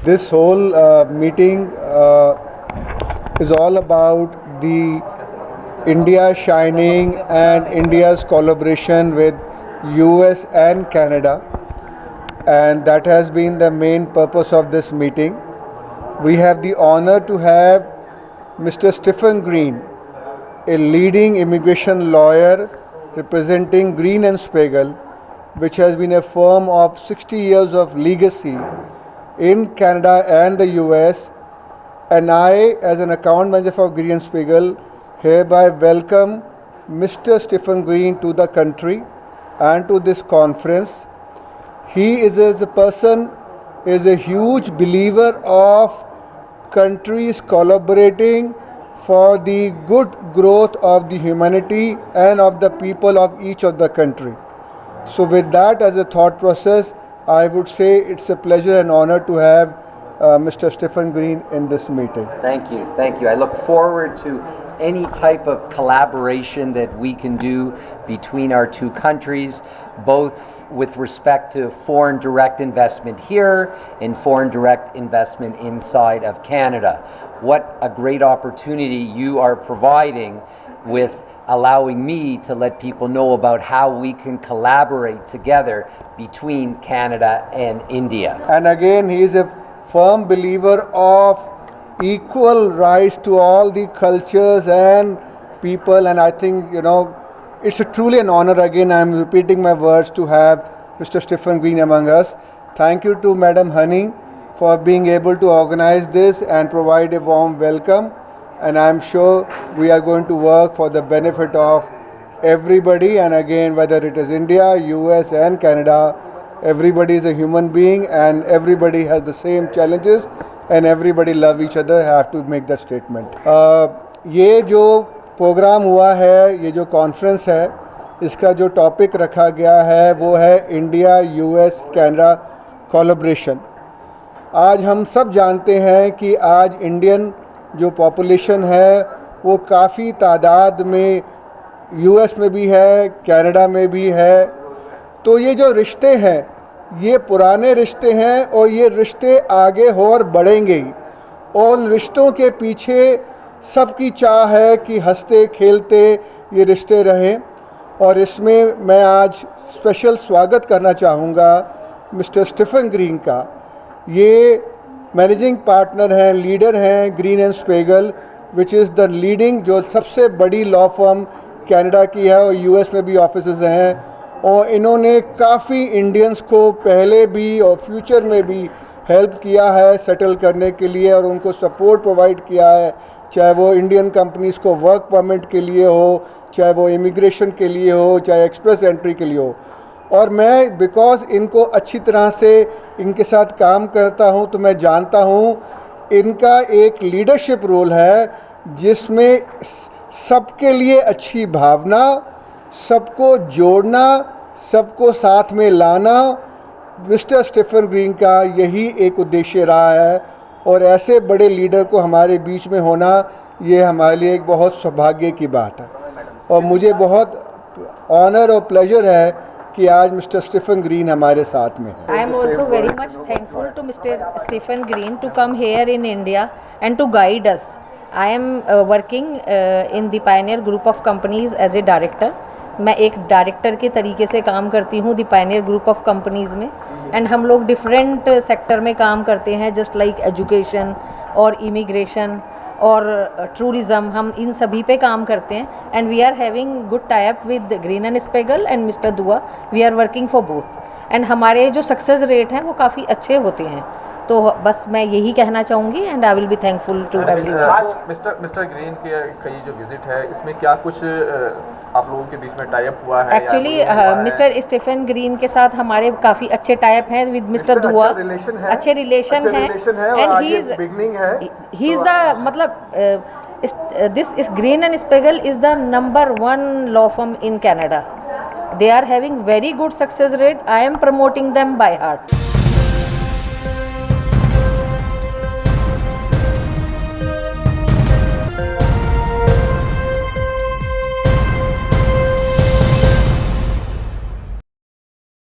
This whole meeting is all about the India shining and India's collaboration with US and Canada, and that has been the main purpose of this meeting. We have the honor to have Mr. Stephen Green, a leading immigration lawyer representing Green and Spiegel, which has been a firm of 60 years of legacy in Canada and the US, and I, as an account manager for Green and Spiegel, hereby welcome Mr. Stephen Green to the country and to this conference. He is as a person is a huge believer of countries collaborating for the good growth of the humanity and of the people of each of the country. So with that as a thought process, I would say it's a pleasure and honor to have Mr. Stephen Green in this meeting. Thank you, thank you. I look forward to any type of collaboration that we can do between our two countries, both with respect to foreign direct investment here and foreign direct investment inside of Canada. What a great opportunity you are providing with allowing me to let people know about how we can collaborate together between Canada and India. And again, he is a firm believer of equal rights to all the cultures and people, and I think, it's truly an honor. Again, I'm repeating my words to have Mr. Stephen Green among us. Thank you to Madam Honey for being able to organize this and provide a warm welcome, and I'm sure we are going to work for the benefit of everybody. And again, whether it is India, US and Canada, everybody is a human being and everybody has the same challenges and everybody love each other. I have to make that statement. ये जो programme हुआ है, ये जो conference है, इसका जो topic रखा गया है वो है इंडिया US कैनेडा कोलैबोरेशन। आज हम सब जानते हैं कि आज इंडियन जो पॉपुलेशन है वो काफ़ी तादाद में US में भी है, कनाडा में भी है। तो ये जो रिश्ते हैं ये पुराने रिश्ते हैं और ये रिश्ते आगे और बढ़ेंगे ही, और उन रिश्तों के पीछे सबकी चाह है कि हंसते खेलते ये रिश्ते रहें। और इसमें मैं आज स्पेशल स्वागत करना चाहूँगा मिस्टर स्टीफन ग्रीन का। ये मैनेजिंग पार्टनर हैं, लीडर हैं Green and Spiegel, which is the leading, जो सबसे बड़ी लॉ फर्म कनाडा की है और US में भी ऑफिसेज हैं। और इन्होंने काफ़ी इंडियंस को पहले भी और फ्यूचर में भी हेल्प किया है सेटल करने के लिए, और उनको सपोर्ट प्रोवाइड किया है, चाहे वो इंडियन कंपनीज़ को वर्क परमिट के लिए हो, चाहे वो इमिग्रेशन के लिए हो, चाहे एक्सप्रेस एंट्री के लिए हो। और मैं बिकॉज़ इनको अच्छी तरह से इनके साथ काम करता हूं, तो मैं जानता हूं इनका एक लीडरशिप रोल है जिसमें सबके लिए अच्छी भावना, सबको जोड़ना, सबको साथ में लाना, मिस्टर स्टीफन ग्रीन का यही एक उद्देश्य रहा है। और ऐसे बड़े लीडर को हमारे बीच में होना ये हमारे लिए एक बहुत सौभाग्य की बात है, और मुझे बहुत ऑनर और प्लेजर है कि आज मिस्टर स्टीफन ग्रीन हमारे साथ में है। I am also very much thankful to mister Stephen Green to come here in India and to guide us. I am working in the Pioneer Group of Companies as a director. मैं एक director के तरीके से काम करती हूँ the Pioneer Group of Companies में, and हम लोग डिफरेंट सेक्टर में काम करते हैं, जस्ट लाइक एजुकेशन और इमिग्रेशन और टूरिज़म, हम इन सभी पे काम करते हैं। And we are having good tie up with Green and Spiegel and mister Dua. We are working for both, and हमारे जो सक्सेस रेट हैं वो काफ़ी अच्छे होते हैं। तो बस मैं यही कहना चाहूँगी, and I will be thankful to everyone. आज मिस्टर ग्रीन की जो विजिट है, इसमें क्या कुछ आप लोगों के बीच में टाई अप हुआ है? एक्चुअली मिस्टर स्टीफन ग्रीन के साथ हमारे काफ़ी अच्छे टाई अप हैं विद मिस्टर दुआ, अच्छे रिलेशन हैं, एंड ही इज़ द मतलब this Green and Spiegel is the number 1 law firm in Canada. They are having very good success rate. I am promoting them by heart.